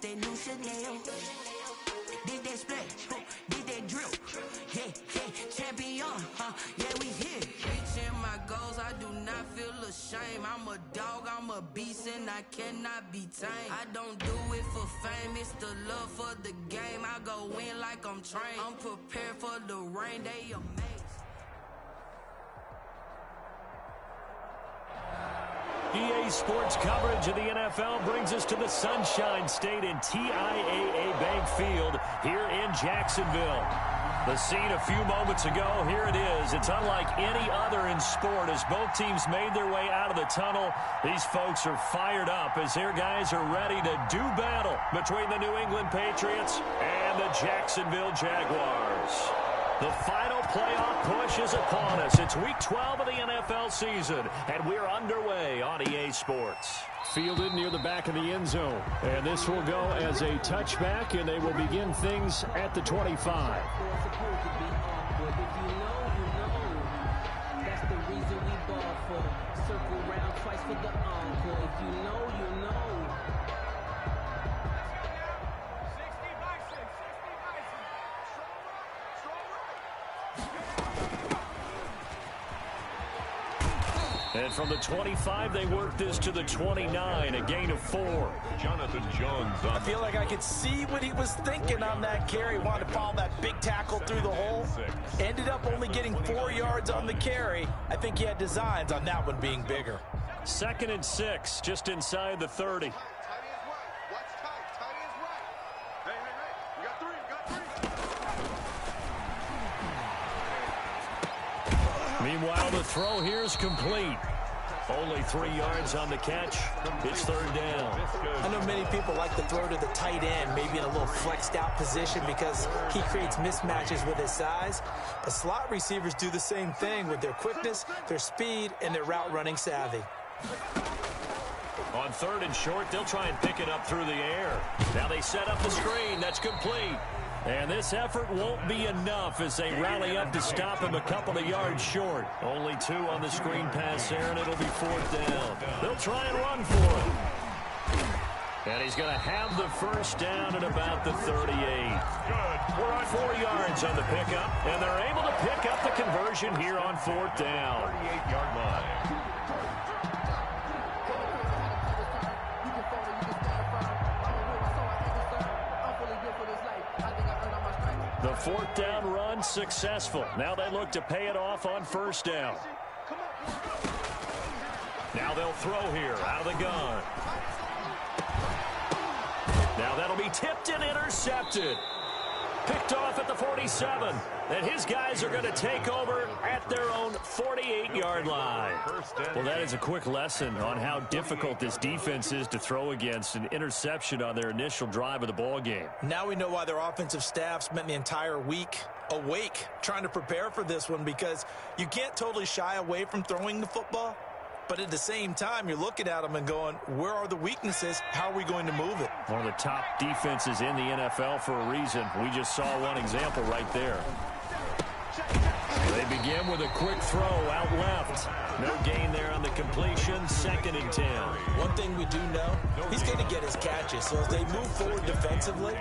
that new Chanel. Did that split, did that drip. Yeah, champion, yeah, we here. Reaching my goals, I do not feel ashamed. I'm a dog, I'm a beast, and I cannot be tamed. I don't do it for fame, it's the love for the game. I go in like I'm trained. I'm prepared for the rain, they amazed. EA Sports coverage of the NFL brings us to the Sunshine State in TIAA Bank Field here in Jacksonville. The scene a few moments ago, here it is. It's unlike any other in sport as both teams made their way out of the tunnel. These folks are fired up as their guys are ready to do battle between the New England Patriots and the Jacksonville Jaguars. The final playoff push is upon us. It's Week 12 of the NFL season, and we're underway on EA Sports. Fielded near the back of the end zone. And this will go as a touchback, and they will begin things at the 25. That's the reason we ball for. Circle round twice for the encore. If you know, you know. And from the 25, they work this to the 29, a gain of 4. Jonathan Jones. I feel like I could see what he was thinking on that carry. Wanted to follow that big tackle through the hole. Ended up only getting 4 yards on the carry. I think he had designs on that one being bigger. 2nd and 6, just inside the 30. Meanwhile, the throw here is complete. Only 3 yards on the catch. It's 3rd down. I know many people like to throw to the tight end, maybe in a little flexed out position because he creates mismatches with his size. But slot receivers do the same thing with their quickness, their speed, and their route running savvy. On 3rd and short, they'll try and pick it up through the air. Now they set up the screen. That's complete. And this effort won't be enough as they rally up to stop him a couple of yards short. Only 2 on the screen pass there, and it'll be 4th down. They'll try and run for it. And he's going to have the 1st down at about the 38. We're on 4 yards on the pickup, and they're able to pick up the conversion here on 4th down. 38-yard line. The 4th down run successful. Now they look to pay it off on 1st down. Now they'll throw here out of the gun. Now that'll be tipped and intercepted. Picked off at the 47. And his guys are going to take over at their own 48-yard line. Well, that is a quick lesson on how difficult this defense is to throw against. An interception on their initial drive of the ball game. Now we know why their offensive staff spent the entire week awake trying to prepare for this one, because you can't totally shy away from throwing the football. But at the same time, you're looking at them and going, where are the weaknesses? How are we going to move it? One of the top defenses in the NFL for a reason. We just saw one example right there. They begin with a quick throw out left. No gain there on the completion. 2nd and 10. One thing we do know, he's going to get his catches. So as they move forward defensively,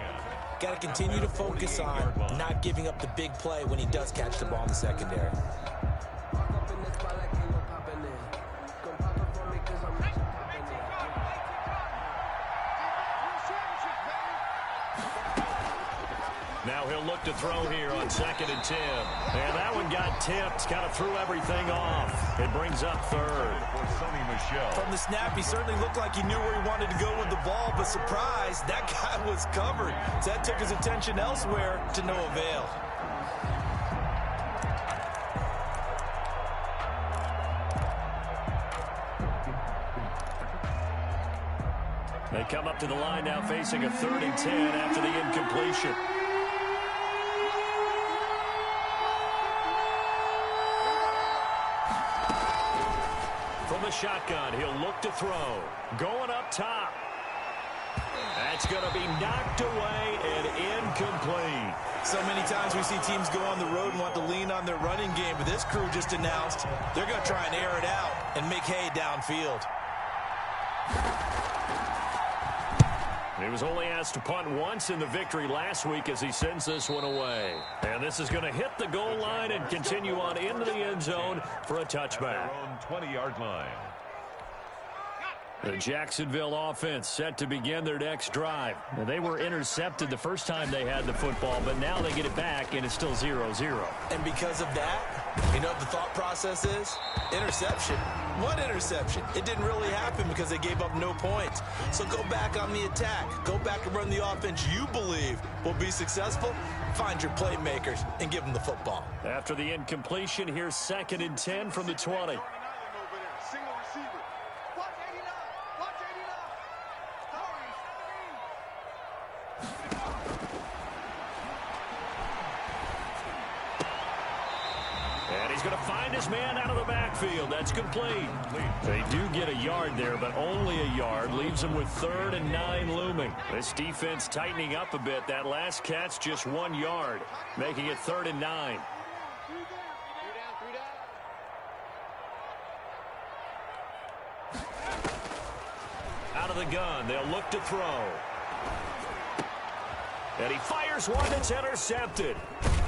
got to continue to focus on not giving up the big play when he does catch the ball in the secondary. Now he'll look to throw here on 2nd and 10. And that one got tipped, kind of threw everything off. It brings up 3rd. From the snap, he certainly looked like he knew where he wanted to go with the ball, but surprise, that guy was covered. So that took his attention elsewhere to no avail. They come up to the line now facing a 3rd and 10 after the incompletion. From the shotgun, he'll look to throw. Going up top. That's going to be knocked away and incomplete. So many times we see teams go on the road and want to lean on their running game, but this crew just announced they're going to try and air it out and make hay downfield. He was only asked to punt once in the victory last week as he sends this one away. And this is going to hit the goal line and continue on into the end zone for a touchback. At their own 20-yard line. The Jacksonville offense set to begin their next drive. Now, they were intercepted the first time they had the football, but now they get it back, and it's still 0-0. And because of that, you know what the thought process is? Interception. What interception? It didn't really happen because they gave up no points. So go back on the attack. Go back and run the offense you believe will be successful. Find your playmakers and give them the football. After the incompletion, here's 2nd and 10 from the 20. Going to find his man out of the backfield. That's complete. They do get a yard there, but only a yard. Leaves them with 3rd and 9 looming. This defense tightening up a bit. That last catch just 1 yard, making it 3rd and 9. Out of the gun. They'll look to throw. And he fires one that's intercepted.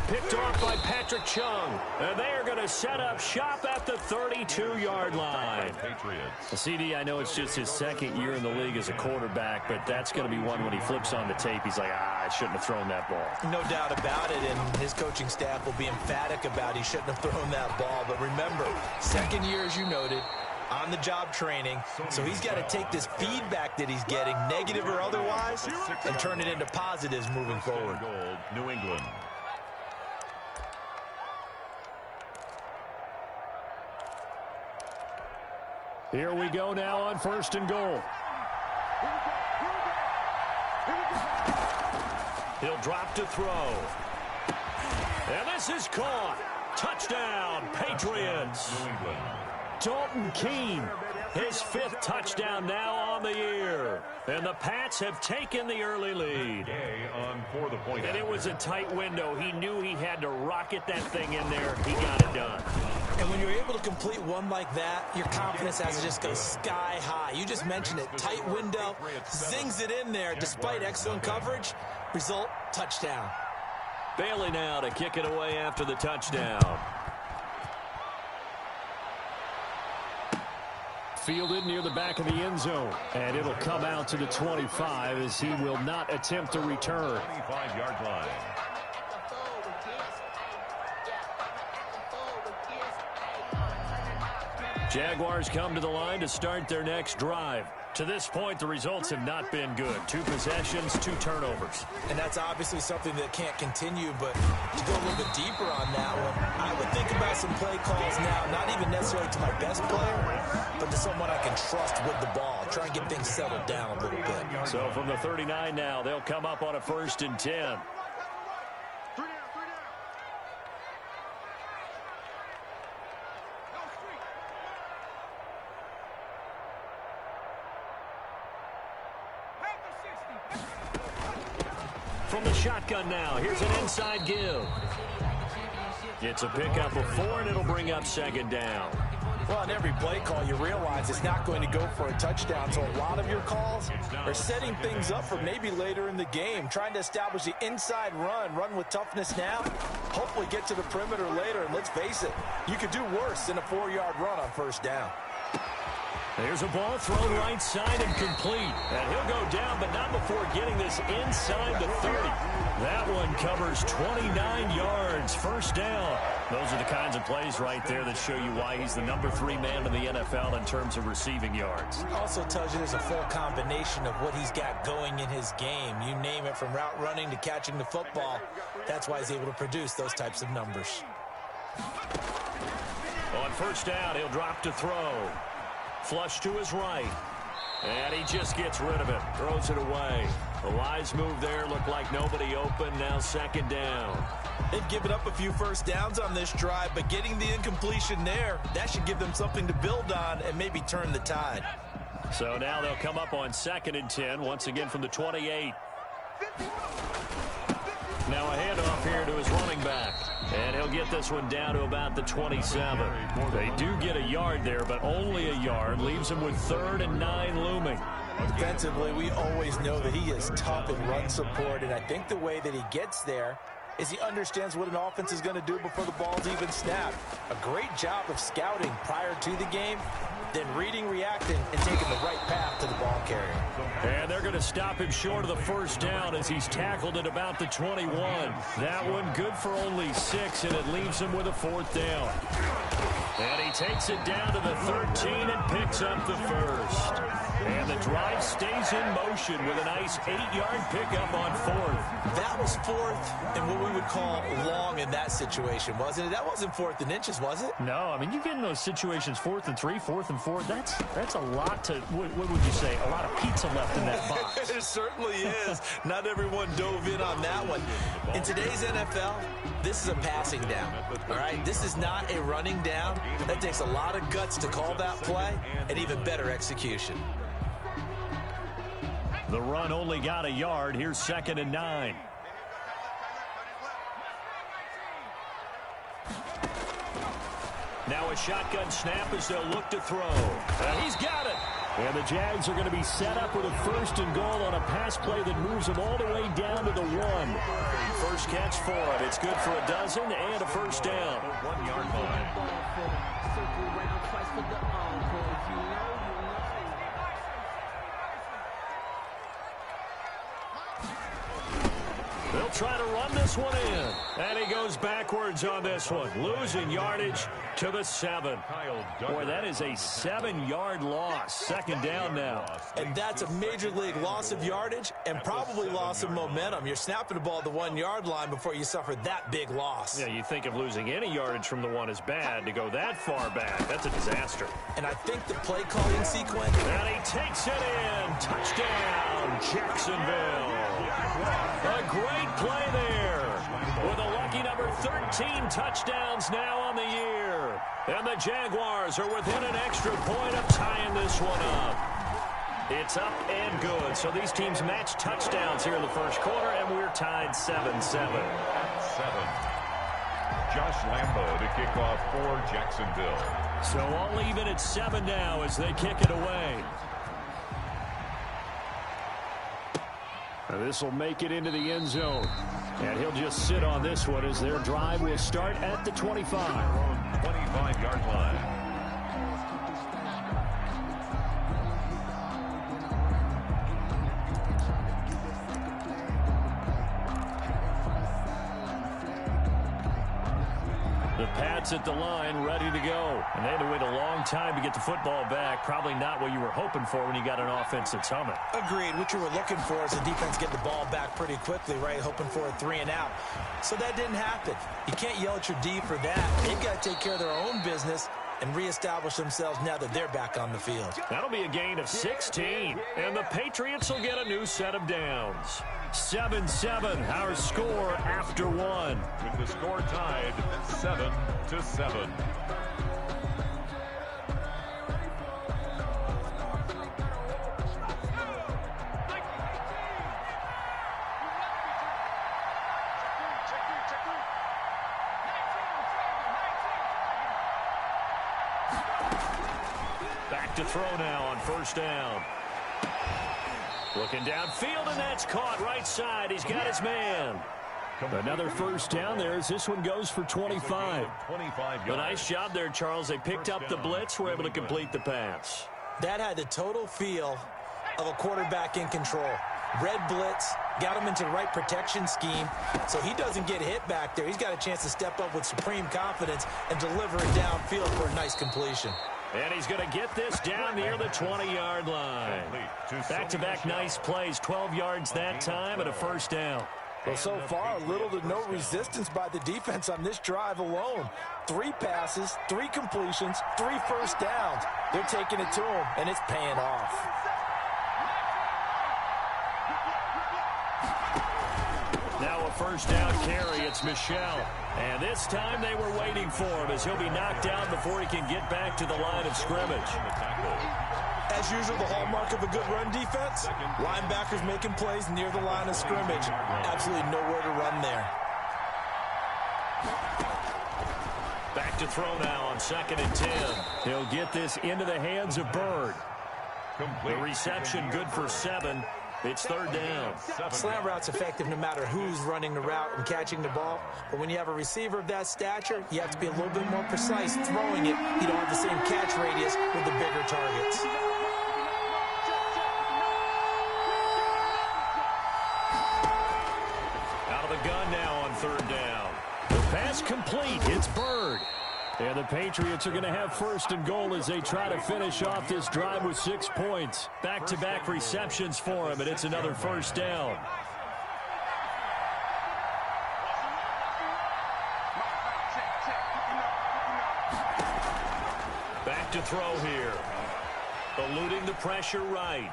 Picked off by Patrick Chung. And they are going to set up shop at the 32-yard line. Patriots. CD, I know it's just his 2nd year in the league as a quarterback, but that's going to be one when he flips on the tape. He's like, I shouldn't have thrown that ball. No doubt about it, and his coaching staff will be emphatic about he shouldn't have thrown that ball. But remember, 2nd year, as you noted, on-the-job training, so he's got to take this feedback that he's getting, negative or otherwise, and turn it into positives moving forward. Goal, New England. Here we go now on 1st and goal. He'll drop to throw. And this is caught. Touchdown, Patriots. New England. Dalton Keene, his 5th touchdown now on the year. And the Pats have taken the early lead. Gay on for the point. And it was a tight window. He knew he had to rocket that thing in there. He got it done. And when you're able to complete one like that, your confidence has to just go sky high. You just mentioned it. Tight window, zings it in there despite excellent coverage. Result, touchdown. Bailey now to kick it away after the touchdown. Fielded near the back of the end zone. And it'll come out to the 25 as he will not attempt to return. 25-yard line. Jaguars come to the line to start their next drive. To this point, the results have not been good. 2 possessions, 2 turnovers. And that's obviously something that can't continue, but to go a little bit deeper on that one, I would think about some play calls now, not even necessarily to my best player, but to someone I can trust with the ball. Try and get things settled down a little bit. So from the 39 now, they'll come up on a 1st and 10. From the shotgun now, here's an inside give. It's a pickup of 4, and it'll bring up 2nd down. Well, on every play call, you realize it's not going to go for a touchdown, so a lot of your calls are setting things up for maybe later in the game, trying to establish the inside run with toughness now, hopefully get to the perimeter later, and let's face it, you could do worse than a 4-yard run on 1st down. There's a ball thrown right side and complete. And he'll go down, but not before getting this inside the 30. That one covers 29 yards. 1st down. Those are the kinds of plays right there that show you why he's the number 3 man in the NFL in terms of receiving yards. Also tells you there's a full combination of what he's got going in his game. You name it, from route running to catching the football. That's why he's able to produce those types of numbers. On 1st down, he'll drop to throw. Flush to his right. And he just gets rid of it. Throws it away. The wise move there. Looked like nobody open. Now 2nd down. They've given up a few 1st downs on this drive, but getting the incompletion there, that should give them something to build on and maybe turn the tide. So now they'll come up on 2nd and 10, once again from the 28. Now a handoff here to his running back. And he'll get this one down to about the 27. They do get a yard there, but only a yard. Leaves him with 3rd and 9 looming. Defensively, we always know that he is tough in run support, and I think the way that he gets there is he understands what an offense is going to do before the ball's even snapped. A great job of scouting prior to the game, then reading, reacting, and taking the right path to the ball carrier. And they're going to stop him short of the first down as he's tackled at about the 21. That one good for only 6, and it leaves him with a 4th down. And he takes it down to the 13 and picks up the first. And the drive stays in motion with a nice 8-yard pickup on 4th. That was 4th and what we would call long in that situation, wasn't it? That wasn't 4th and inches, was it? No, I mean, you get in those situations 4th and 3, 4th and 4. That's a lot to, what would you say, a lot of pizza left in that box. It certainly is. Not everyone dove in on that one. In today's NFL, this is a passing down, all right? This is not a running down. That takes a lot of guts to call that play and even better execution. The run only got a yard. Here's 2nd and 9. Now a shotgun snap as they'll look to throw. He's got it. And the Jags are going to be set up with a 1st and goal on a pass play that moves them all the way down to the 1. First catch for him. It's good for a dozen and a 1st down. 1-yard line. Circle round twice for the encore. If you know, you know. They'll try to run this one in. And he goes backwards on this one, losing yardage to the 7. Boy, that is a 7-yard loss. 2nd down now. And that's a major league loss of yardage and probably loss of momentum. You're snapping the ball at the 1-yard line before you suffer that big loss. Yeah, you think of losing any yardage from the 1 is bad. To go that far back, that's a disaster. And I think the play calling sequence. And he takes it in. Touchdown, Jacksonville. A great play there. With a lucky number 13 touchdowns now on the year. And the Jaguars are within an extra point of tying this one up. It's up and good. So these teams match touchdowns here in the first quarter, and we're tied 7-7. 7. Josh Lambo to kick off for Jacksonville. So all even at 7 now as they kick it away. This will make it into the end zone. And he'll just sit on this one as their drive will start at the 25. 25-yard line. The Pats at the line, ready to go. And they had to wait a long time to get the football back. Probably not what you were hoping for when you got an offense that's humming. Agreed. What you were looking for is the defense get the ball back pretty quickly, right? Hoping for a 3 and out. So that didn't happen. You can't yell at your D for that. They've got to take care of their own business and reestablish themselves now that they're back on the field. That'll be a gain of 16. And the Patriots will get a new set of downs. 7-7, our score after 1. With the score tied 7-7. Back to throw now on 1st down. Looking downfield, and that's caught right side. He's got his man. Another 1st down there as this one goes for 25. A nice job there, Charles. They picked up the blitz, were able to complete the pass. That had the total feel of a quarterback in control. Red blitz, got him into the right protection scheme, so he doesn't get hit back there. He's got a chance to step up with supreme confidence and deliver it downfield for a nice completion. And he's going to get this down near the 20-yard line. Back-to-back nice plays, 12 yards that time and a 1st down. Well, so far, little to no resistance by the defense on this drive alone. 3 passes, 3 completions, 3 1st downs. They're taking it to him, and it's paying off. Now a 1st down carry. It's Michel. And this time they were waiting for him as he'll be knocked down before he can get back to the line of scrimmage. As usual, the hallmark of a good run defense, linebackers making plays near the line of scrimmage. Absolutely nowhere to run there. Back to throw now on 2nd and 10. He'll get this into the hands of Bird. The reception good for 7. It's third down. Slant route's effective no matter who's running the route and catching the ball. But when you have a receiver of that stature, you have to be a little bit more precise throwing it. You don't have the same catch radius with the bigger targets. Out of the gun now on third down. The pass complete. It's Bird. And the Patriots are going to have first and goal as they try to finish off this drive with 6 points. Back-to-back receptions for him, and it's another first down. Back to throw here. Eluding the pressure right.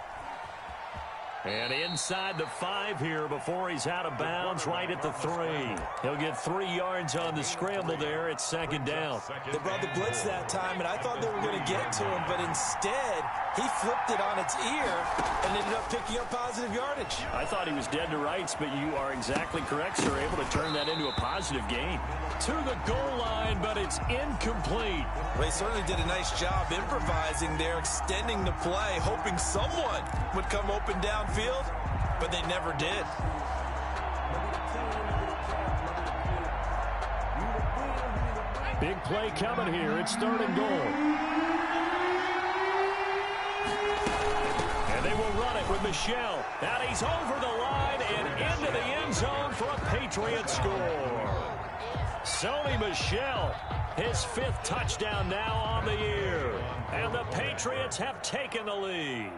And inside the 5 here before he's out of bounds, right at the 3. He'll get 3 yards on the scramble there. It's second down. They brought the blitz that time, and I thought they were going to get to him, but instead he flipped it on its ear and ended up picking up positive yardage. I thought he was dead to rights, but you are exactly correct, sir. Able to turn that into a positive gain. To the goal line, but it's incomplete. Well, they certainly did a nice job improvising there, extending the play, hoping someone would come open downfield, but they never did. Big play coming here. It's third and goal. And they will run it with Michel. And he's over the line and into the end zone for a Patriot score. Sony Michel, his 5th touchdown now on the year. And the Patriots have taken the lead.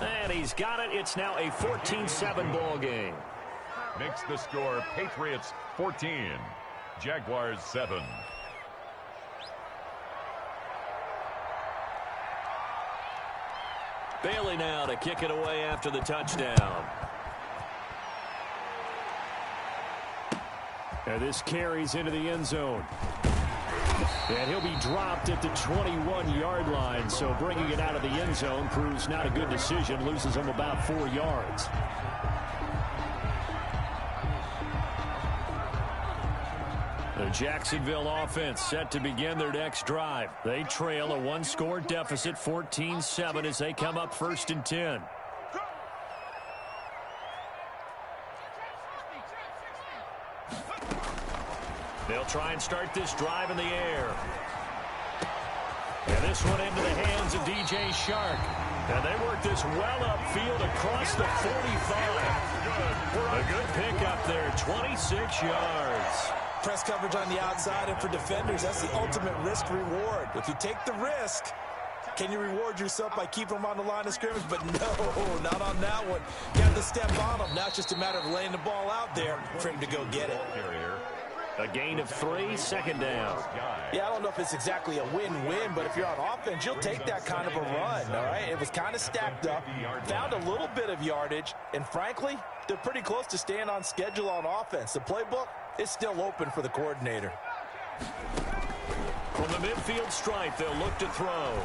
And he's got it. It's now a 14-7 ball game. Makes the score Patriots 14, Jaguars 7. Bailey now to kick it away after the touchdown. And this carries into the end zone. And he'll be dropped at the 21-yard line, so bringing it out of the end zone proves not a good decision. Loses him about 4 yards. The Jacksonville offense set to begin their next drive. They trail a 1-score deficit, 14-7, as they come up 1st and 10. They'll try and start this drive in the air. And this one into the hands of DJ Shark. And they work this well upfield across the 45. A good pickup there, 26 yards. Press coverage on the outside, and for defenders, that's the ultimate risk-reward. If you take the risk, can you reward yourself by keeping them on the line of scrimmage? But no, not on that one. You have to step on them. Now it's just a matter of laying the ball out there for him to go get it. A gain of 3, second down. Yeah, I don't know if it's exactly a win-win, but if you're on offense, you'll take that kind of a run, all right? It was kind of stacked up, found a little bit of yardage, and frankly, they're pretty close to staying on schedule on offense. The playbook is still open for the coordinator. From the midfield stripe, they'll look to throw.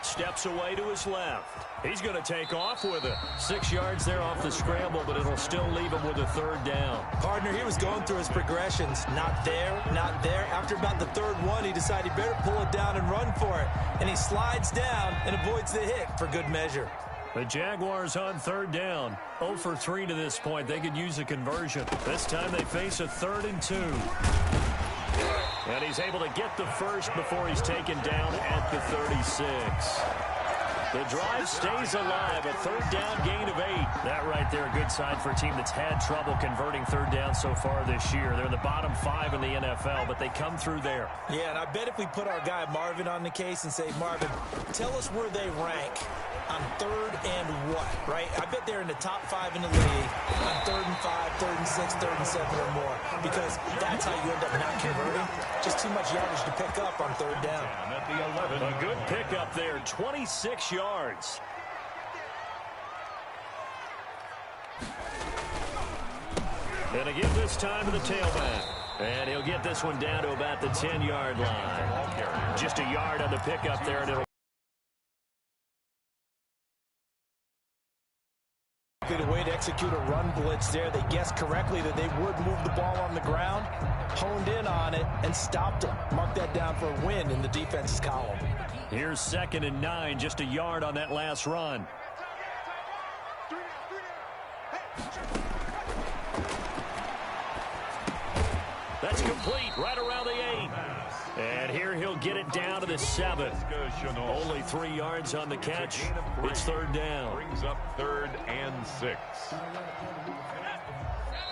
Steps away to his left. He's going to take off with it. 6 yards there off the scramble, but it'll still leave him with a third down. Partner, he was going through his progressions. Not there, not there. After about the third one, he decided he better pull it down and run for it. And he slides down and avoids the hit for good measure. The Jaguars on third down. 0 for 3 to this point. They could use a conversion. This time they face a 3rd and 2. And he's able to get the first before he's taken down at the 36. The drive stays alive. A third down gain of 8. That right there, a good sign for a team that's had trouble converting third down so far this year. They're in the bottom 5 in the NFL, but they come through there. Yeah, and I bet if we put our guy Marvin on the case and say, Marvin, tell us where they rank on 3rd and what, right? I bet they're in the top 5 in the league on 3rd and 5, 3rd and 6, 3rd and 7 or more, because that's how you end up not converting. Just too much yardage to pick up on 3rd down. At the 11. A good pickup there, 26 yards. And again this time to the tailback. And he'll get this one down to about the 10-yard line. Just a yard on the pickup there, and it'll exactly the way to execute a run blitz there. They guessed correctly that they would move the ball on the ground, honed in on it, and stopped them. Mark that down for a win in the defense's column. Here's 2nd and 9, just a yard on that last run. That's complete, right around the 8. And here he'll get it down to the 7. Only 3 yards on the catch. It's 3rd down. Brings up 3rd and 6.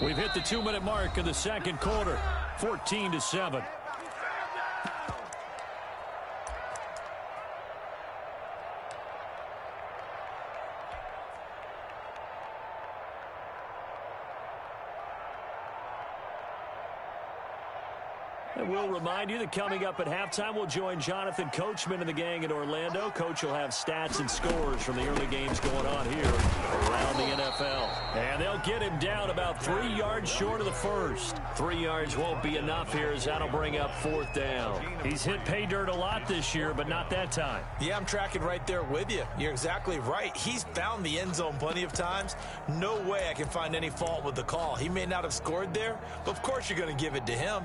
We've hit the 2-minute mark of the 2nd quarter. 14-7. And we'll remind you that coming up at halftime, we'll join Jonathan Coachman and the gang in Orlando. Coach will have stats and scores from the early games going on here around the NFL. And they'll get him down about 3 yards short of the first. 3 yards won't be enough here as that'll bring up 4th down. He's hit pay dirt a lot this year, but not that time. Yeah, I'm tracking right there with you. You're exactly right. He's found the end zone plenty of times. No way I can find any fault with the call. He may not have scored there, but of course you're going to give it to him.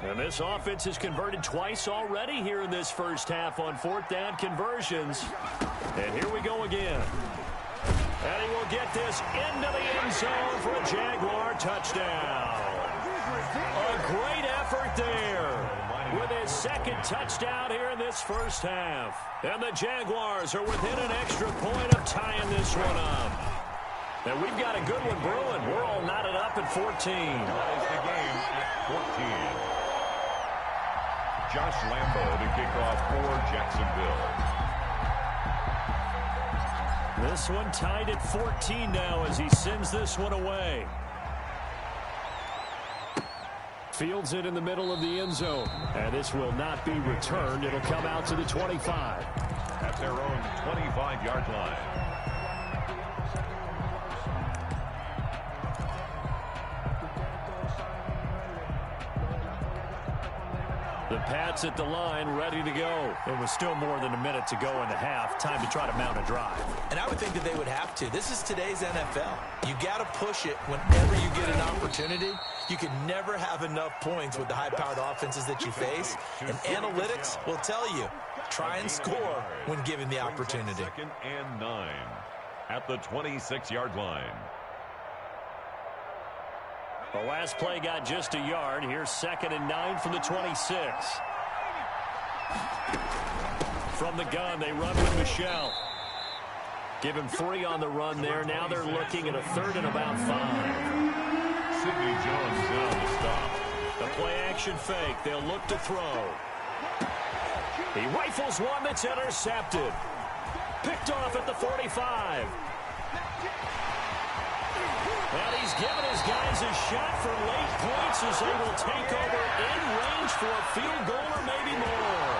And this offense has converted twice already here in this first half on 4th down conversions. And here we go again. And he will get this into the end zone for a Jaguar touchdown. A great effort there with his 2nd touchdown here in this first half. And the Jaguars are within an extra point of tying this one up. And we've got a good one brewing. We're all knotted up at 14. Ties the game at 14. Josh Lambo to kick off for Jacksonville. This one tied at 14 now as he sends this one away. Fields it in the middle of the end zone. And this will not be returned. It'll come out to the 25. At their own 25-yard line. The Pats at the line, ready to go. It was still more than a minute to go in the half. Time to try to mount a drive. And I would think that they would have to. This is today's NFL. You got to push it whenever you get an opportunity. You can never have enough points with the high-powered offenses that you face. And analytics will tell you, try and score when given the opportunity. 2nd and 9 at the 26-yard line. The last play got just a yard. Here's 2nd and 9 from the 26. From the gun, they run with Michel. Give him 3 on the run there. Now they're looking at a 3rd and about 5. Sidney Jones down to stop. The play-action fake. They'll look to throw. He rifles one that's intercepted. Picked off at the 45. And he's given his guys a shot for late points as they will take over in range for a field goal or maybe more.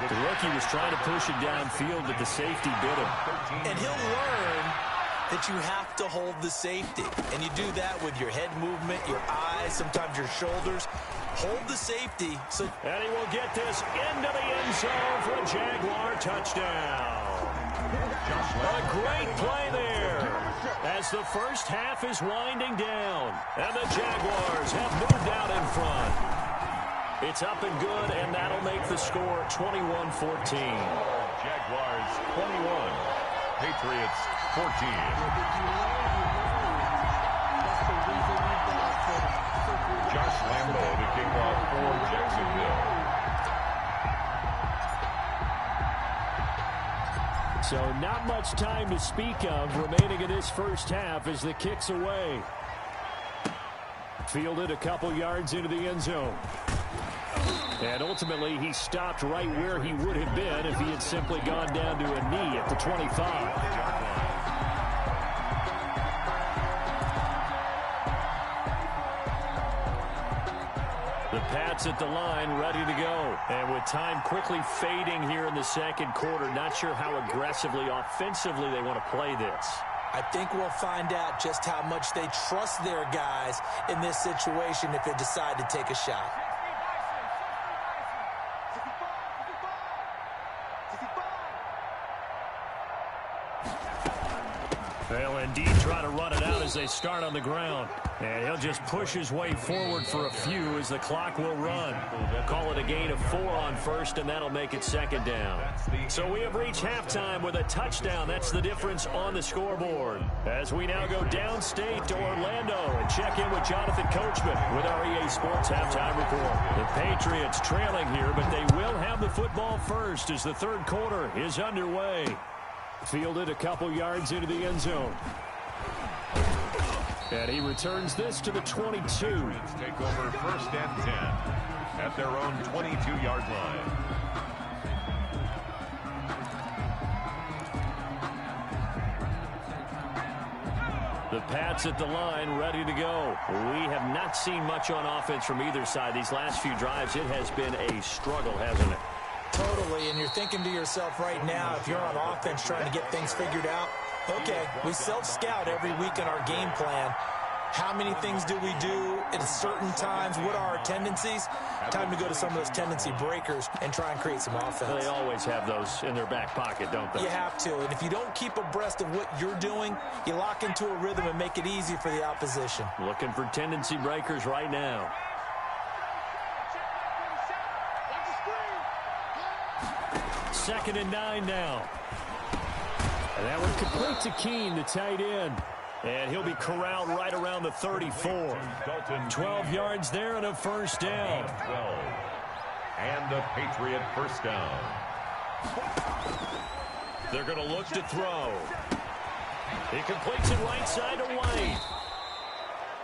The rookie was trying to push it downfield, but the safety bit him. And he'll learn that you have to hold the safety. And you do that with your head movement, your eyes, sometimes your shoulders. Hold the safety. And he will get this into the end zone for a Jaguar touchdown. A great play there as the first half is winding down. And the Jaguars have moved out in front. It's up and good, and that'll make the score 21-14. Jaguars 21, Patriots 14. Josh Lambo to kick off for Jacksonville. So not much time to speak of remaining in this first half as the kick's away. Fielded a couple yards into the end zone. And ultimately, he stopped right where he would have been if he had simply gone down to a knee at the 25. The Pats at the line, ready to go. And with time quickly fading here in the second quarter, not sure how aggressively, offensively they want to play this. I think we'll find out just how much they trust their guys in this situation if they decide to take a shot. They'll indeed try to run it out as they start on the ground. And he'll just push his way forward for a few as the clock will run. Call it a gain of 4 on first, and that'll make it second down. So we have reached halftime with a touchdown. That's the difference on the scoreboard. As we now go downstate to Orlando and check in with Jonathan Coachman with our EA Sports halftime report. The Patriots trailing here, but they will have the football first as the third quarter is underway. Fielded a couple yards into the end zone. And he returns this to the 22. Take over first and 10 at their own 22-yard line. The Pats at the line, ready to go. We have not seen much on offense from either side. These last few drives, it has been a struggle, hasn't it? Totally, and you're thinking to yourself right now, if you're on offense trying to get things figured out, okay, we self-scout every week in our game plan. How many things do we do at certain times? What are our tendencies? Time to go to some of those tendency breakers and try and create some offense. They always have those in their back pocket, don't they? You have to, and if you don't keep abreast of what you're doing, you lock into a rhythm and make it easy for the opposition. Looking for tendency breakers right now. Second and 9 now. And that one complete to Keene, the tight end. And he'll be corralled right around the 34. 12 yards there and a first down. 12. And a Patriot first down. They're going to look to throw. He completes it right side to White.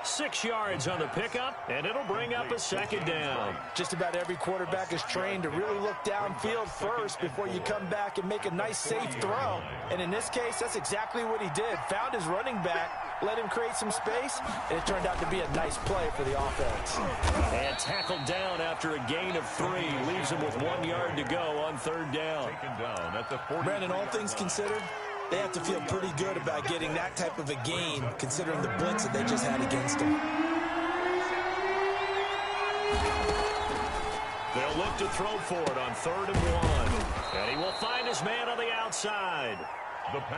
6 yards on the pickup, and it'll bring up a second down. Just about every quarterback is trained to really look downfield first before you come back and make a nice, safe throw. And in this case, that's exactly what he did. Found his running back, let him create some space, and it turned out to be a nice play for the offense. And tackled down after a gain of 3. Leaves him with 1 yard to go on third down. Taken down at the 40. Brandon, all things considered, they have to feel pretty good about getting that type of a gain, considering the blitz that they just had against them. They'll look to throw for it on 3rd and 1. And he will find his man on the outside.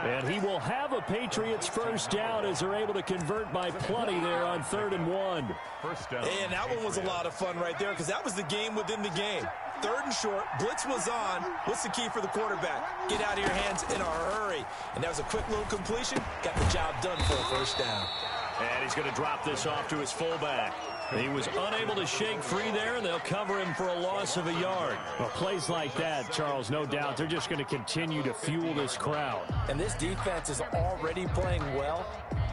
And he will have a Patriots first down as they're able to convert by plenty there on 3rd and 1. First down. And that one was a lot of fun right there because that was the game within the game. 3rd and short, blitz was on. What's the key for the quarterback? Get out of your hands in a hurry. And that was a quick little completion. Got the job done for a first down. And he's going to drop this off to his fullback. He was unable to shake free there, and they'll cover him for a loss of a yard. Well, plays like that, Charles, no doubt, they're just going to continue to fuel this crowd. And this defense is already playing well,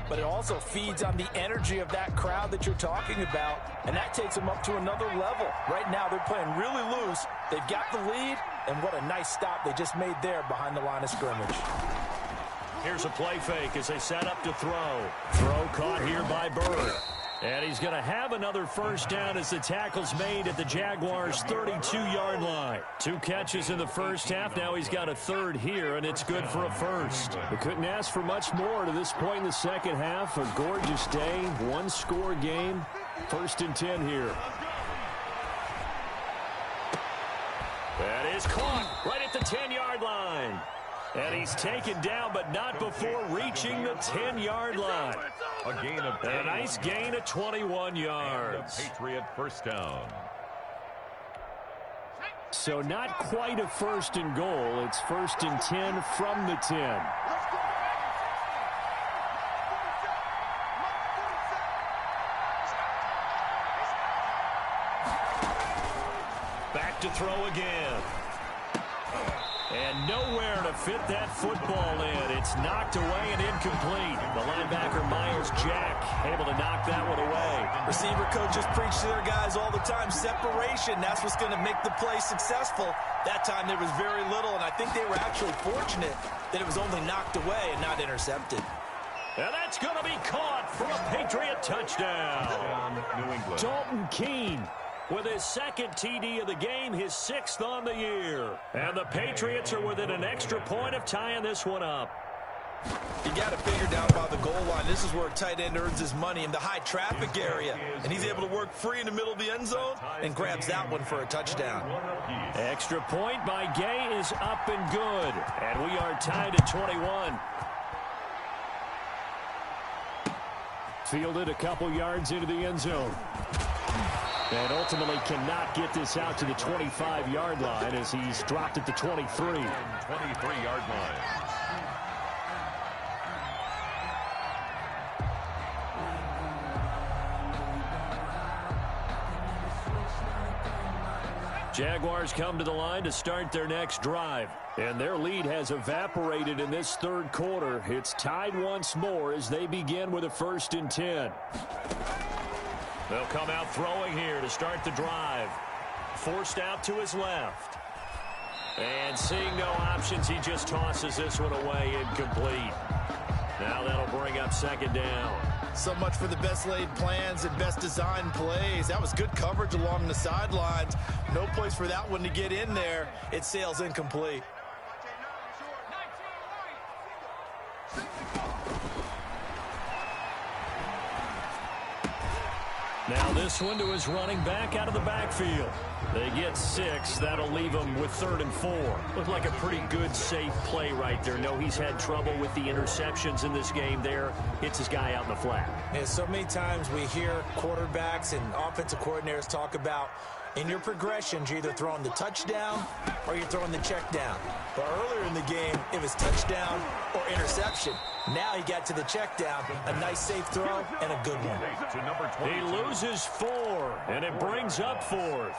but it also feeds on the energy of that crowd that you're talking about, and that takes them up to another level. Right now, they're playing really loose. They've got the lead, and what a nice stop they just made there behind the line of scrimmage. Here's a play fake as they set up to throw. Throw caught here by Bird. And he's going to have another first down as the tackle's made at the Jaguars' 32-yard line. 2 catches in the first half. Now he's got a third here, and it's good for a first. We couldn't ask for much more to this point in the second half. A gorgeous day, 1-score game. 1st and 10 here. That is caught right at the 10-yard line. And he's taken down, but not before reaching the 10-yard line. A gain of 10. A nice gain of 21 yards. And a Patriot first down. So not quite a 1st and goal. It's 1st and 10 from the 10. Back to throw again. And nowhere to fit that football in. It's knocked away and incomplete. The linebacker, Myles Jack, able to knock that one away. Receiver coaches preach to their guys all the time. Separation, that's what's going to make the play successful. That time there was very little, and I think they were actually fortunate that it was only knocked away and not intercepted. And that's going to be caught for a Patriot touchdown. New England. Dalton Keene with his second TD of the game, his 6th on the year. And the Patriots are within an extra point of tying this one up. You got to figure down by the goal line. This is where a tight end earns his money in the high traffic area. And he's able to work free in the middle of the end zone and grabs that one for a touchdown. Extra point by Gay is up and good. And we are tied at 21. Fielded a couple yards into the end zone. And ultimately cannot get this out to the 25-yard line as he's dropped at the 23. 23-yard line. Jaguars come to the line to start their next drive. And their lead has evaporated in this third quarter. It's tied once more as they begin with a 1st and 10. They'll come out throwing here to start the drive. Forced out to his left. And seeing no options, he just tosses this one away, incomplete. Now that'll bring up 2nd down. So much for the best laid plans and best designed plays. That was good coverage along the sidelines. No place for that one to get in there. It sails incomplete. Now this one to his running back out of the backfield. They get 6. That'll leave them with 3rd and 4. Looked like a pretty good, safe play right there. No, he's had trouble with the interceptions in this game there. Hits his guy out in the flat. Yeah, so many times we hear quarterbacks and offensive coordinators talk about in your progressions, you're either throwing the touchdown or you're throwing the check down. But earlier in the game, it was touchdown or interception. Now he got to the check down. A nice safe throw and a good one. He loses 4, and it brings up 4th.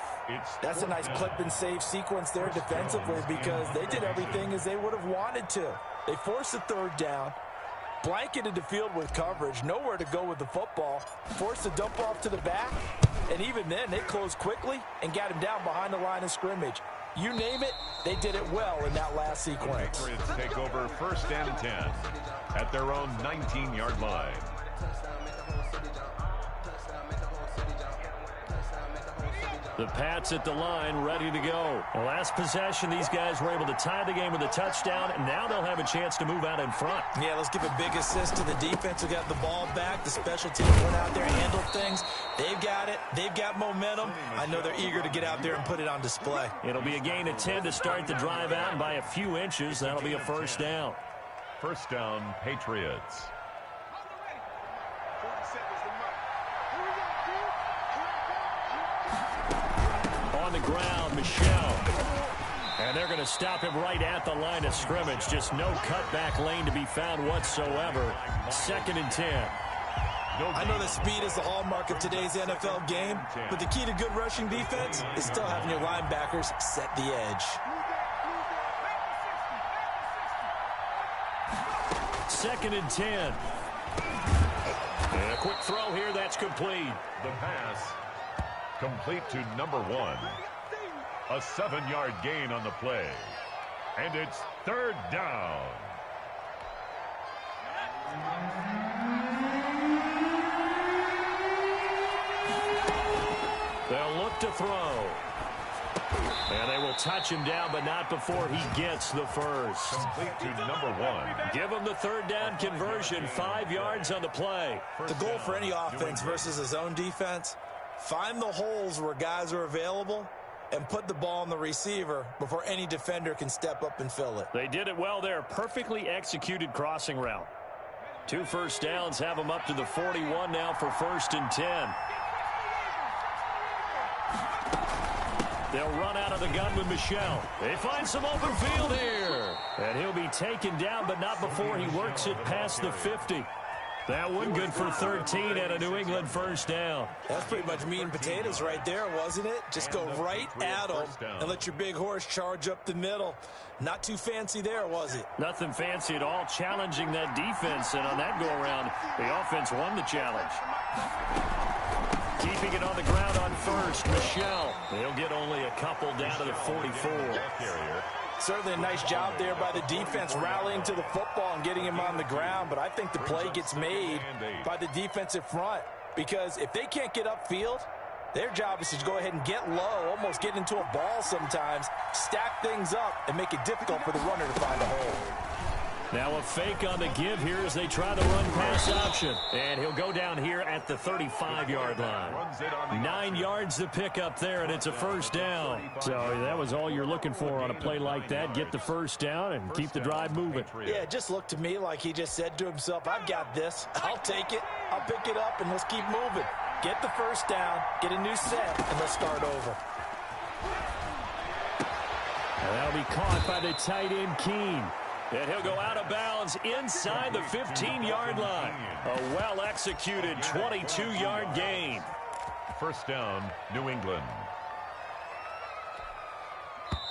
That's a nice clip and save sequence there defensively because they did everything as they would have wanted to. They forced the 3rd down, blanketed the field with coverage, nowhere to go with the football, forced the dump off to the back, and even then they closed quickly and got him down behind the line of scrimmage. You name it, they did it well in that last sequence. Patriots take over 1st and 10 at their own 19-yard line. The Pats at the line, ready to go. The last possession, these guys were able to tie the game with a touchdown, and now they'll have a chance to move out in front. Yeah, let's give a big assist to the defense who got the ball back. The special teams went out there and handled things. They've got it. They've got momentum. I know they're eager to get out there and put it on display. It'll be a gain of 10 to start the drive out, and by a few inches, that'll be a 1st down. 1st down, Patriots. On the ground, Michel. And they're going to stop him right at the line of scrimmage. Just no cutback lane to be found whatsoever. 2nd and 10. I know that speed is the hallmark of today's NFL game, but the key to good rushing defense is still having your linebackers set the edge. 2nd and 10. And a quick throw here, that's complete. The pass complete to number 1. A 7-yard gain on the play. And it's 3rd down. They'll look to throw. And they will touch him down, but not before he gets the 1st. Complete to number 1. Give him the 3rd down conversion, 5 yards on the play. The goal for any offense versus his own defense, find the holes where guys are available and put the ball on the receiver before any defender can step up and fill it. They did it well there. Perfectly executed crossing route. 2 1st downs have them up to the 41 now for 1st and 10. They'll run out of the gun with Michel. They find some open field here. And he'll be taken down, but not before he works it past the 50. That one good for 13 and a New England 1st down. That's pretty much meat and potatoes right there, wasn't it? Just go right at them and let your big horse charge up the middle. Not too fancy there, was it? Nothing fancy at all, challenging that defense. And on that go-around, the offense won the challenge. Keeping it on the ground on 1st, Michel. They'll get only a couple down to the 44. Certainly a nice job there by the defense rallying to the football and getting him on the ground, but I think the play gets made by the defensive front because if they can't get upfield, Their job is to go ahead and get low, almost get into a ball sometimes, stack things up, and make it difficult for the runner to find a hole. Now a fake on the give here as they try the run-pass option. And he'll go down here at the 35-yard line. 9 yards to pick up there, and it's a first down. So that was all you're looking for on a play like that. Get the first down and keep the drive moving. Yeah, it just looked to me like he just said to himself, I've got this. I'll take it. I'll pick it up, and let's keep moving. Get the first down, get a new set, and let's start over. And that'll be caught by the tight end, Keene. And he'll go out of bounds inside the 15-yard line. A well-executed 22-yard gain. First down, New England.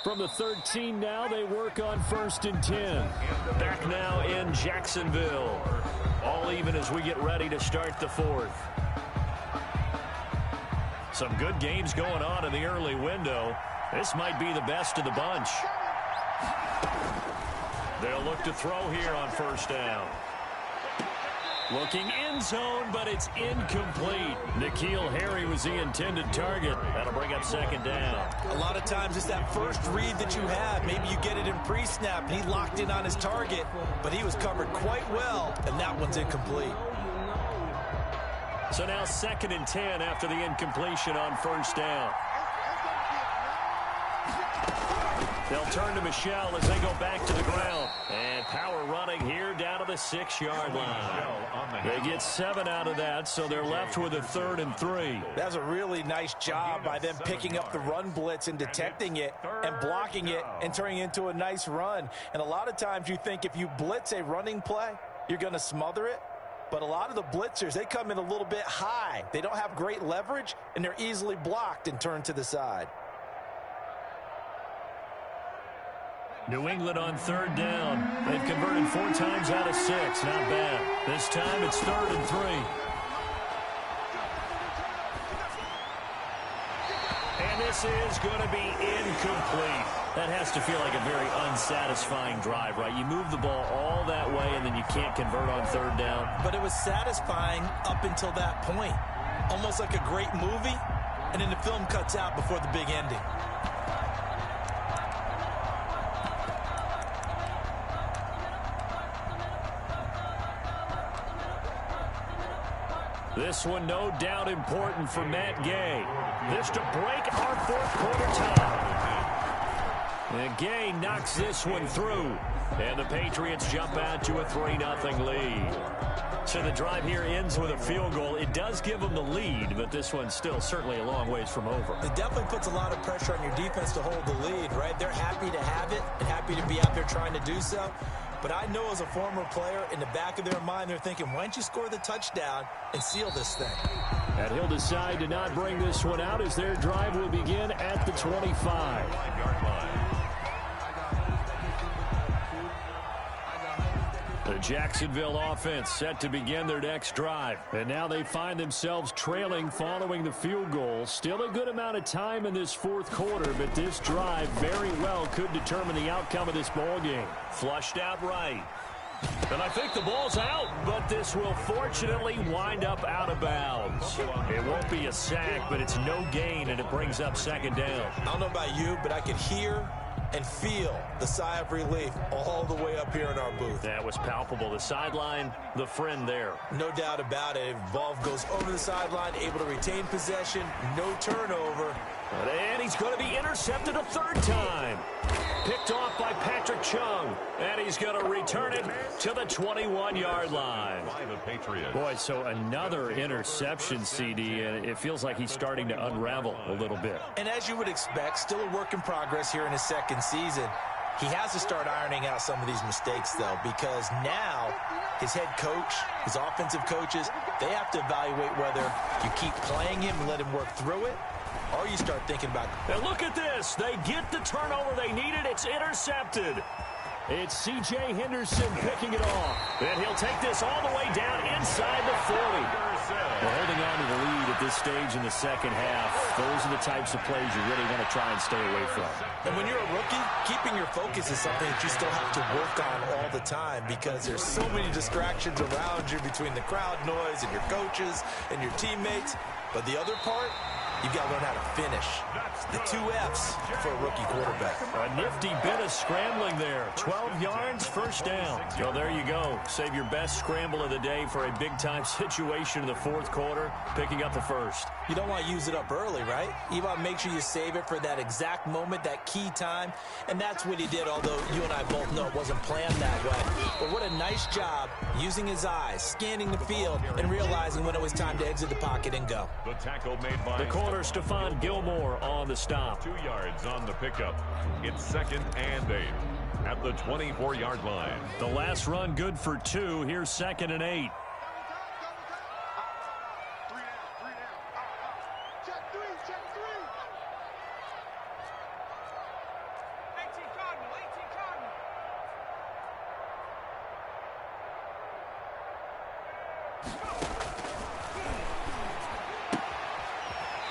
From the 13 now, they work on 1st and 10. Back now in Jacksonville. All even as we get ready to start the 4th. Some good games going on in the early window. This might be the best of the bunch. They'll look to throw here on 1st down. Looking end zone, but it's incomplete. N'Keal Harry was the intended target. That'll bring up 2nd down. A lot of times it's that first read that you have. Maybe you get it in pre-snap. He locked in on his target, but he was covered quite well, and that one's incomplete. So now 2nd and 10 after the incompletion on 1st down. They'll turn to Michel as they go back to the ground. And power running here down to the 6-yard line. They get 7 out of that, so they're left with a 3rd and 3. That's a really nice job by them picking up the run blitz and detecting it and blocking it and turning it into a nice run. And a lot of times you think if you blitz a running play, you're going to smother it. But a lot of the blitzers, they come in a little bit high. They don't have great leverage, and they're easily blocked and turned to the side. New England on 3rd down. They've converted 4 times out of 6. Not bad. This time it's 3rd and 3. And this is going to be incomplete. That has to feel like a very unsatisfying drive, right? You move the ball all that way, and then you can't convert on 3rd down. But it was satisfying up until that point. Almost like a great movie, and then the film cuts out before the big ending. This one no doubt important for Matt Gay. This to break our 4th quarter tie. And Gay knocks this one through. And the Patriots jump out to a 3-0 lead. So the drive here ends with a field goal. It does give them the lead, but this one's still certainly a long ways from over. It definitely puts a lot of pressure on your defense to hold the lead, right? They're happy to have it and happy to be out there trying to do so. But I know as a former player, in the back of their mind, they're thinking, why don't you score the touchdown and seal this thing? And he'll decide to not bring this one out as their drive will begin at the 25. The Jacksonville offense set to begin their next drive. And now they find themselves trailing following the field goal. Still a good amount of time in this 4th quarter, but this drive very well could determine the outcome of this ball game. Flushed out right. And I think the ball's out, but this will fortunately wind up out of bounds. It won't be a sack, but it's no gain, and it brings up 2nd down. I don't know about you, but I could hear and feel the sigh of relief all the way up here in our booth. That was palpable. The sideline, the friend there. No doubt about it. Ball goes over the sideline, able to retain possession, no turnover. And he's going to be intercepted a 3rd time. Picked off by Patrick Chung. And he's going to return it to the 21-yard line. Boy, so another interception, CD, and it feels like he's starting to unravel a little bit. And as you would expect, still a work in progress here in his 2nd season. He has to start ironing out some of these mistakes, though, because now his head coach, his offensive coaches, they have to evaluate whether you keep playing him and let him work through it, or you start thinking about it. And look at this. They get the turnover they needed. It's intercepted. It's C.J. Henderson picking it off. And he'll take this all the way down inside the 40. Well, holding on to the lead at this stage in the 2nd half, those are the types of plays you really want to try and stay away from. And when you're a rookie, keeping your focus is something that you still have to work on all the time because there's so many distractions around you between the crowd noise and your coaches and your teammates. But the other part you've got to learn how to finish. The 2 F's for a rookie quarterback. A nifty bit of scrambling there. 12 yards, first down. So there you go. Save your best scramble of the day for a big-time situation in the fourth quarter, picking up the first. You don't want to use it up early, right? You want to make sure you save it for that exact moment, that key time. And that's what he did, although you and I both know it wasn't planned that way. But what a nice job using his eyes, scanning the field, and realizing when it was time to exit the pocket and go. The tackle made by the corner, Stephon Gilmore, on the stop. 2 yards on the pickup. It's 2nd and 8 at the 24-yard line. The last run good for 2. Here's 2nd and 8.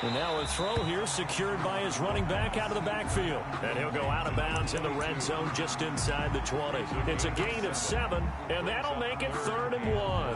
And now a throw here secured by his running back out of the backfield. And he'll go out of bounds in the red zone just inside the 20. It's a gain of 7, and that'll make it 3rd and 1.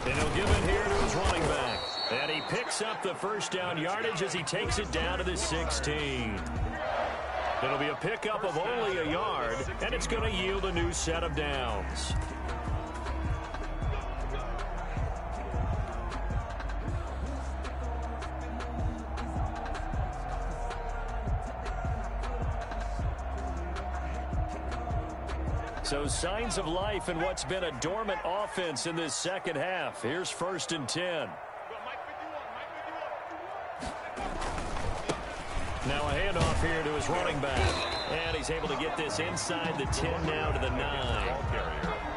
And he'll give it here to his running back. And he picks up the first down yardage as he takes it down to the 16. It'll be a pickup of only a yard, and it's going to yield a new set of downs. So signs of life in what's been a dormant offense in this second half. Here's 1st and 10. Now a handoff here to his running back. And he's able to get this inside the 10 now to the 9.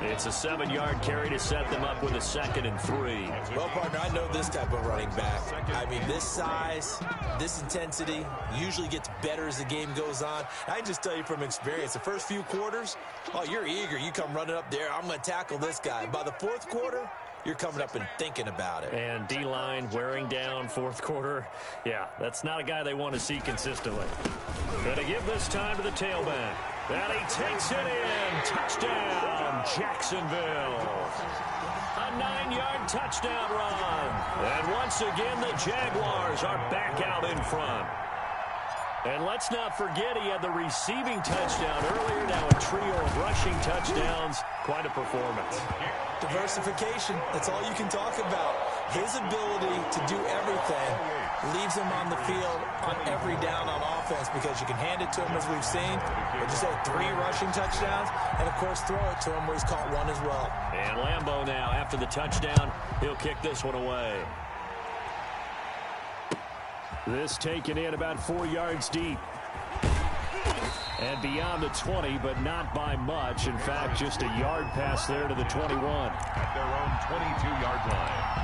It's a 7-yard carry to set them up with a 2nd and 3. Well, partner, I know this type of running back. I mean, this size, this intensity usually gets better as the game goes on. I can just tell you from experience, the first few quarters, oh, you're eager. You come running up there, I'm going to tackle this guy. By the fourth quarter, you're coming up and thinking about it. And D-line wearing down fourth quarter. Yeah, that's not a guy they want to see consistently. Going to give this time to the tailback. And he takes it in. Touchdown, Jacksonville. A 9-yard touchdown run. And once again, the Jaguars are back out in front. And let's not forget he had the receiving touchdown earlier. Now a trio of rushing touchdowns. Quite a performance. Diversification, that's all you can talk about. His ability to do everything leaves him on the field on every down on offense because you can hand it to him as we've seen. Or just had 3 rushing touchdowns and, of course, throw it to him where he's caught 1 as well. And Lambeau now, after the touchdown, he'll kick this one away. This taken in about 4 yards deep. And beyond the 20, but not by much. In fact, just a yard pass there to the 21. At their own 22-yard line.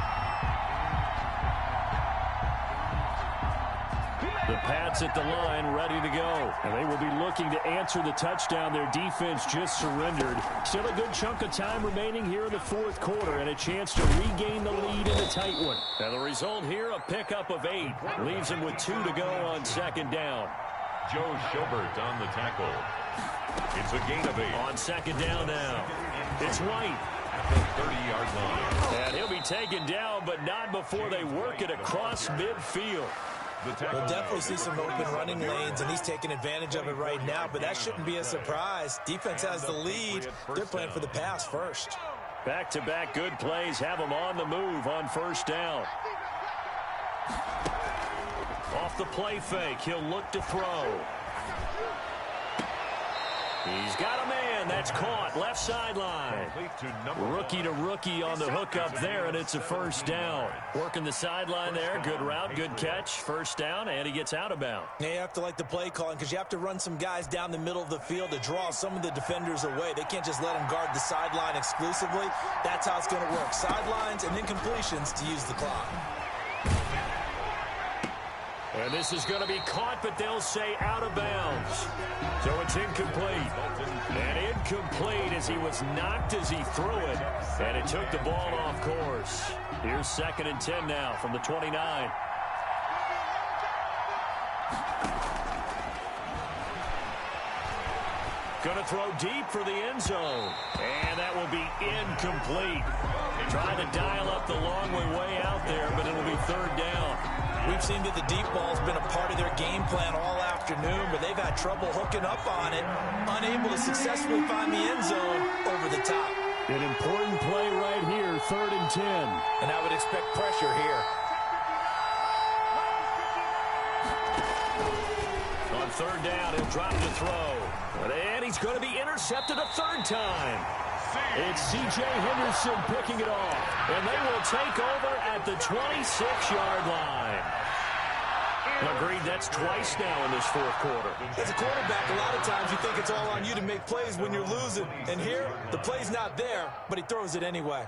The Pats at the line, ready to go. And they will be looking to answer the touchdown their defense just surrendered. Still a good chunk of time remaining here in the fourth quarter and a chance to regain the lead in a tight one. And the result here, a pickup of 8. Leaves them with 2 to go on 2nd down. Joe Schobert on the tackle. It's a gain of 8. On 2nd down now. It's White. At the 30-yard line. And he'll be taken down, but not before they work it across midfield. We'll definitely see some open running lanes, and he's taking advantage of it right now, but that shouldn't be a surprise. Defense has the lead. They're playing for the pass first. Back-to-back good plays have them on the move on 1st down. Off the play fake, he'll look to throw. He's got a man. That's caught. Left sideline. Rookie to rookie on the hookup there, and it's a 1st down. Working the sideline there. Good route, good catch. 1st down, and he gets out of bounds. Yeah, you have to like the play calling because you have to run some guys down the middle of the field to draw some of the defenders away. They can't just let them guard the sideline exclusively. That's how it's going to work. Sidelines and then completions to use the clock. And this is going to be caught, but they'll say out of bounds. So it's incomplete. And incomplete as he was knocked as he threw it. And it took the ball off course. Here's 2nd and 10 now from the 29. Going to throw deep for the end zone. And that will be incomplete. Trying to dial up the long way out there, but it'll be third down. We've seen that the deep ball's been a part of their game plan all afternoon, but they've had trouble hooking up on it, unable to successfully find the end zone over the top. An important play right here, 3rd and 10. And I would expect pressure here. On 3rd down, he'll drop to throw. And he's going to be intercepted a 3rd time. It's C.J. Henderson picking it off. And they will take over at the 26-yard line. Agreed, that's twice now in this 4th quarter. As a quarterback, a lot of times you think it's all on you to make plays when you're losing. And here, the play's not there, but he throws it anyway.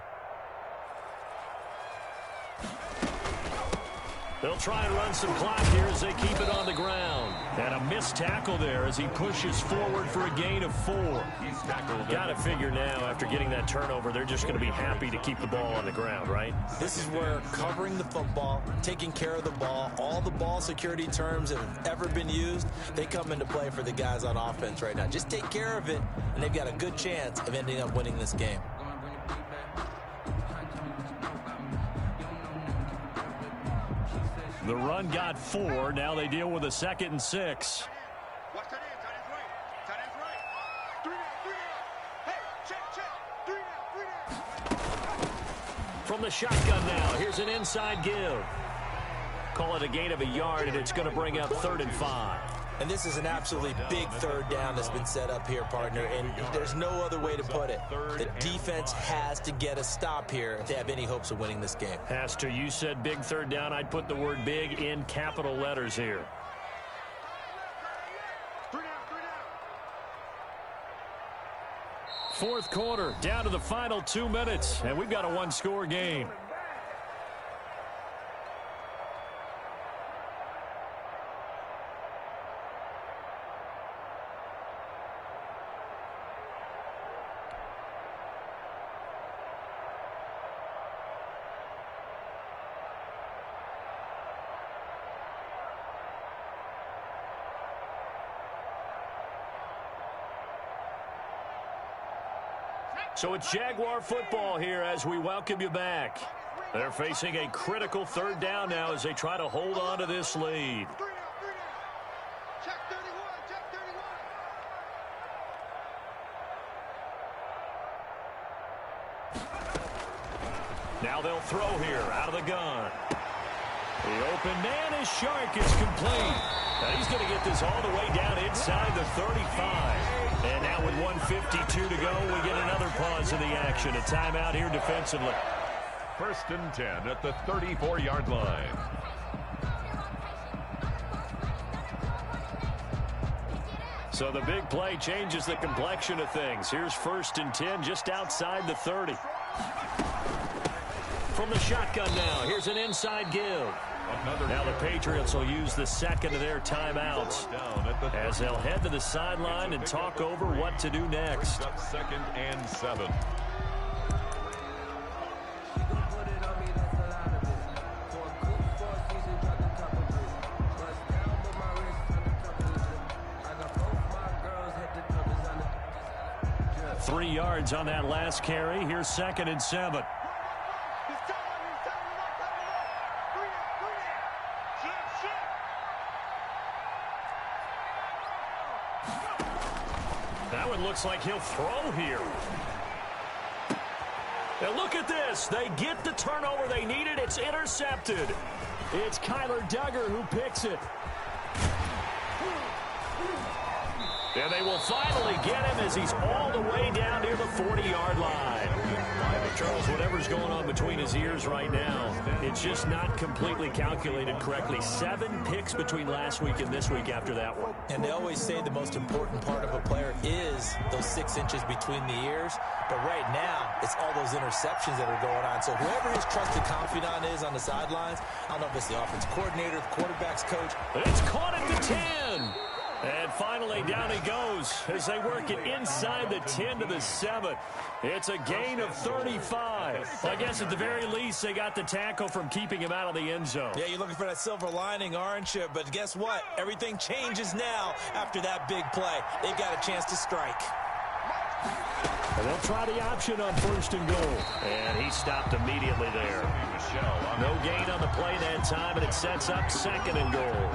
They'll try and run some clock here as they keep it on the ground. And a missed tackle there as he pushes forward for a gain of 4. Got to figure now, after getting that turnover, they're just going to be happy to keep the ball on the ground, right? This is where covering the football, taking care of the ball, all the ball security terms that have ever been used, they come into play for the guys on offense right now. Just take care of it, and they've got a good chance of ending up winning this game. The run got 4. Now they deal with a 2nd and 6. From the shotgun now, here's an inside give. Call it a gain of a yard, and it's going to bring up 3rd and 5. And this is an absolutely big 3rd down that's been set up here, partner, and there's no other way to put it. The defense has to get a stop here if they have any hopes of winning this game. Has to. You said big 3rd down. I'd put the word big in capital letters here. Fourth quarter, down to the final 2 minutes, and we've got a one-score game. So it's Jaguar football here as we welcome you back. They're facing a critical 3rd down now as they try to hold on to this lead. Now they'll throw here out of the gun. The open man is Shark. It's complete. Now he's going to get this all the way down inside the 35. And now with 1:52 to go, we get another pause in the action. A timeout here defensively. 1st and 10 at the 34-yard line. So the big play changes the complexion of things. Here's 1st and 10 just outside the 30. From the shotgun now, here's an inside give. Now the Patriots will use the 2nd of their timeouts as they'll head to the sideline and talk over what to do next. 2nd and 7. Three yards on that last carry. Here's 2nd and 7. That one looks like he'll throw here. And look at this. They get the turnover they needed. It's intercepted. It's Kyler Duggar who picks it. And they will finally get him as he's all the way down near the 40-yard line. Charles, whatever's going on between his ears right now, it's just not completely calculated correctly. 7 picks between last week and this week after that one. And they always say the most important part of a player is those 6 inches between the ears. But right now, it's all those interceptions that are going on. So whoever his trusted confidant is on the sidelines, I don't know if it's the offensive coordinator, the quarterback's coach. It's caught at the 10. And finally, down he goes as they work it inside the 10 to the 7. It's a gain of 35. I guess at the very least, they got the tackle from keeping him out of the end zone. Yeah, you're looking for that silver lining, aren't you? But guess what? Everything changes now after that big play. They've got a chance to strike. And they'll try the option on 1st and goal. And he stopped immediately there. No gain on the play that time, and it sets up 2nd and goal.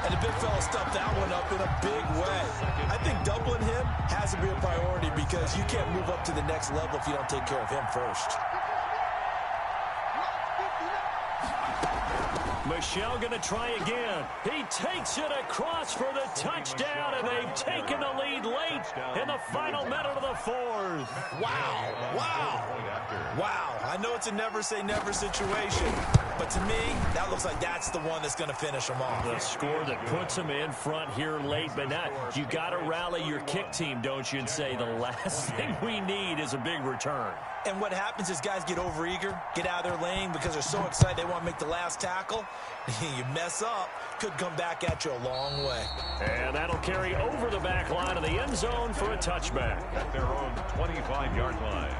And the big fella stuffed that one up in a big way. I think doubling him has to be a priority because you can't move up to the next level if you don't take care of him first. Michel going to try again. He takes it across for the touchdown, and they've taken the lead late in the final minute of the 4th. Wow. Wow. I know it's a never-say-never situation, but to me, that looks like that's the one that's going to finish them off. The score that puts them in front here late, but not. You got to rally your kick team, don't you, and say the last thing we need is a big return. And what happens is guys get overeager, get out of their lane because they're so excited they want to make the last tackle. You mess up, could come back at you a long way. And that'll carry over the back line of the end zone for a touchback. At their own 25-yard line.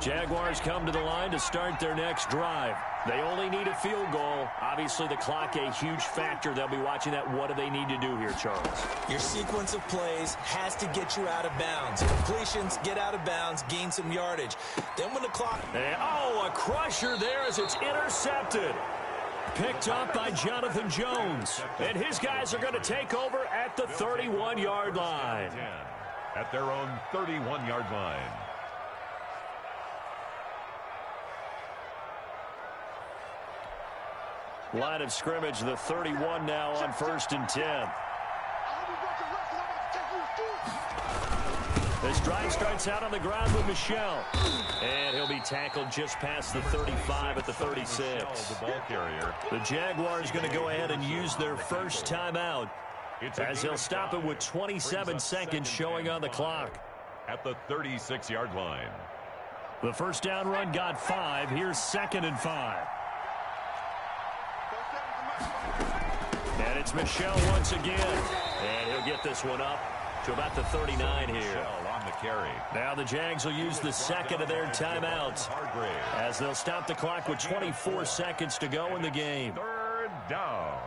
Jaguars come to the line to start their next drive. They only need a field goal. Obviously, the clock a huge factor. They'll be watching that. What do they need to do here, Charles? Your sequence of plays has to get you out of bounds. Completions, get out of bounds, gain some yardage. Then when the clock... And, a crusher there as it's intercepted. Picked up by Jonathan Jones. And his guys are going to take over at the 31-yard line. At their own 31-yard line. Line of scrimmage, the 31 now on 1st and 10. This drive starts out on the ground with Michel. And he'll be tackled just past the 35 at the 36. The ball carrier. The Jaguars going to go ahead and use their first timeout as they'll stop it with 27 seconds showing on the clock. At the 36-yard line. The first down run got 5. Here's 2nd and 5. And it's Michel once again. And he'll get this one up to about the 39 here. On the carry. Now the Jags will use the second of their timeouts as they'll stop the clock with 24 seconds to go in the game. 3rd down.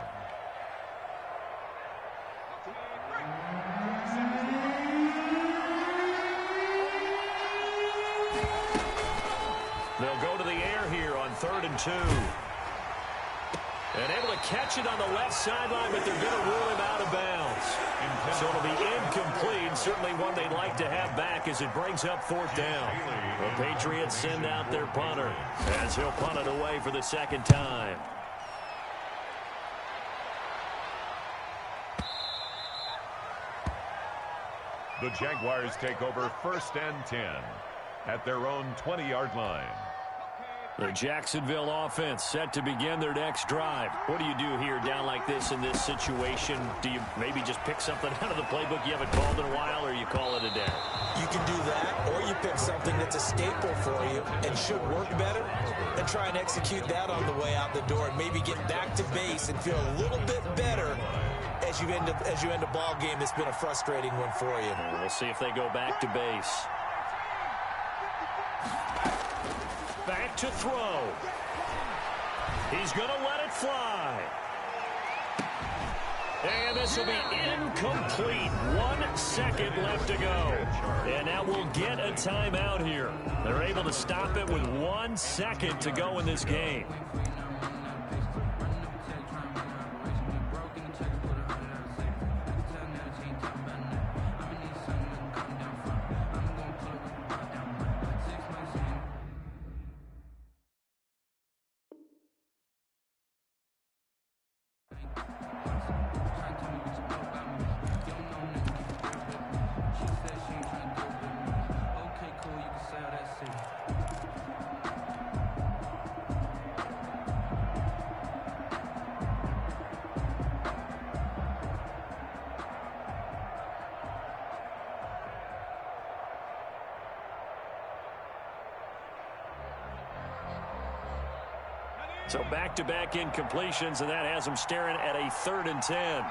They'll go to the air here on 3rd and 2. And able to catch it on the left sideline, but they're going to rule him out of bounds. So it'll be incomplete. Certainly one they'd like to have back as it brings up 4th down. The Patriots send out their punter as he'll punt it away for the 2nd time. The Jaguars take over 1st and 10 at their own 20-yard line. The Jacksonville offense set to begin their next drive. What do you do here down like this in this situation? Do you maybe just pick something out of the playbook you haven't called in a while, or you call it a day? You can do that, or you pick something that's a staple for you and should work better and try and execute that on the way out the door and maybe get back to base and feel a little bit better as you end a ball game that's been a frustrating one for you. And we'll see if they go back to base. Back to throw. He's going to let it fly. And this will be incomplete. 1 second left to go. And now we'll get a timeout here. They're able to stop it with 1 second to go in this game. So back-to-back incompletions, and that has them staring at a 3rd and 10.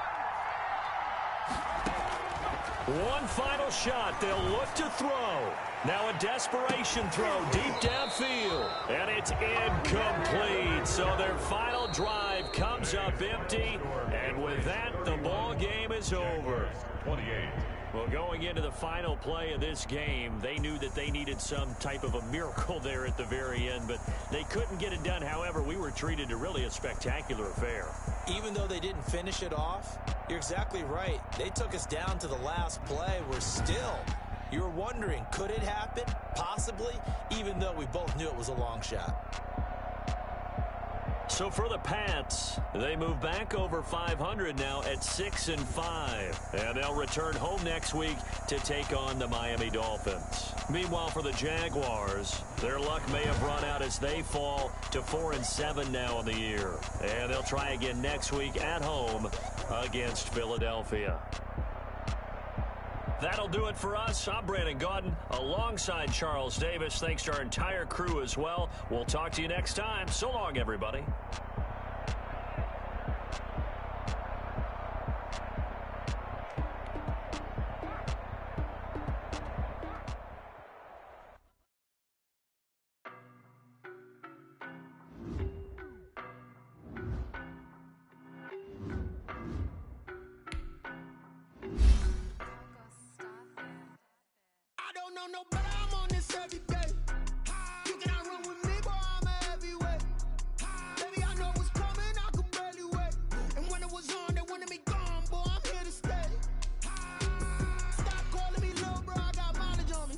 One final shot. They'll look to throw. Now a desperation throw deep downfield. And it's incomplete. So their final drive comes up empty. And with that, the ball game is over. 28. Well, going into the final play of this game, they knew that they needed some type of a miracle there at the very end, but they couldn't get it done. However, we were treated to really a spectacular affair. Even though they didn't finish it off, you're exactly right. They took us down to the last play. We're still, you're wondering, could it happen? Possibly, even though we both knew it was a long shot. So for the Pats, they move back over 500 now at 6-5. And they'll return home next week to take on the Miami Dolphins. Meanwhile, for the Jaguars, their luck may have run out as they fall to 4-7 now in the year. And they'll try again next week at home against Philadelphia. That'll do it for us. I'm Brandon Gaudin alongside Charles Davis. Thanks to our entire crew as well. We'll talk to you next time. So long, everybody. No, but I'm on this every day. You cannot run with me, boy, I'm a heavyweight. Baby, I know what's coming, I could barely wait. And when it was on, they wanted me gone, boy, I'm here to stay. Stop calling me little bro, I got mileage on me.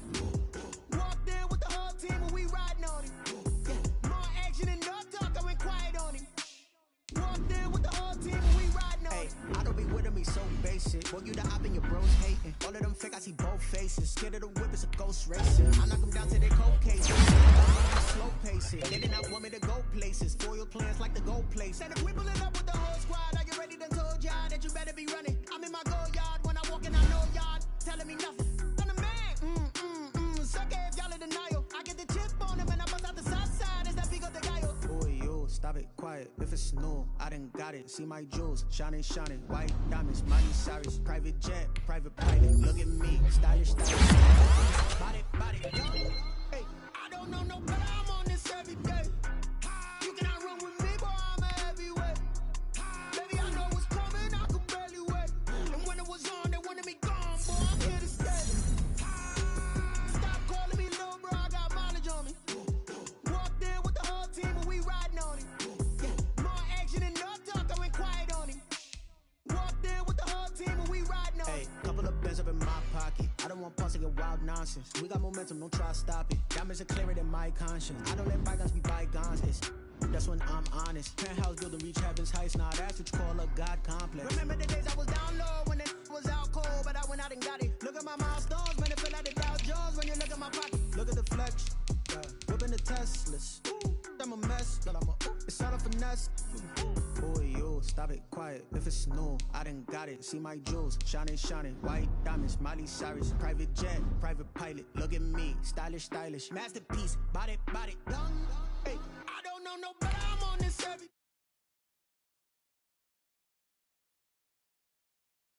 Walked in with the whole team and we riding on him. Yeah, more action and no talk, I went quiet on him. Walked in with the whole team and we riding on him. I don't be with me so basic. Boy, you the op and your bros hating. All of them fake, I see both faces. Scared of the whip, it's a ghost racer. I knock them down to their cold cases. Slow pacing. They did not want me to go places. Foil plans like the gold place. And if we pulling up with the whole squad, are you ready? Done told y'all that you better be running. I'm in my go yard. When I walk in, I know y'all telling me nothing. I'm the man. Suck it if y'all in denial. I get the chip on him and I bust out the south side. It's that big of the guy. Boy, you stop it, quiet. If it's new, I done got it. See my jewels, shining, white diamonds, Miley Cyrus, private jet, private pilot. Look at me, stylish. Body, Hey, I don't know no better, I'm on this every day. You cannot run with me, boy, I'm a heavyweight. Baby, I know what's coming, I could barely wait. And when it was on, they wanted me gone, boy, I'm here to stay. Stop calling me little bro, I got mileage on me. Walked in with the whole team and we riding on him. Yeah, more action and no talk, I went quiet on him. Walked in with the whole team and we riding on him. Hey, couple of bands up in my pocket. I don't want pause to get wild nonsense. We got momentum, don't try to stop it. Diamonds are clearer than my conscience. I don't let bygones be bygones. That's when I'm honest. Penthouse building reach heaven's heights. Now that's what you call a God complex. Remember the days I was down low when it was out cold, but I went out and got it. Look at my milestones, man, it feel like the Dow Jones when you look at my pocket. Look at the flex. Whipping the Teslas. I'm a mess, but it's all a finesse. Boy, you stop it, quiet. If it's new, I done got it. See my jewels, shining, white diamonds, Miley Cyrus, private jet, private pilot. Look at me, stylish, masterpiece, body, young. Hey,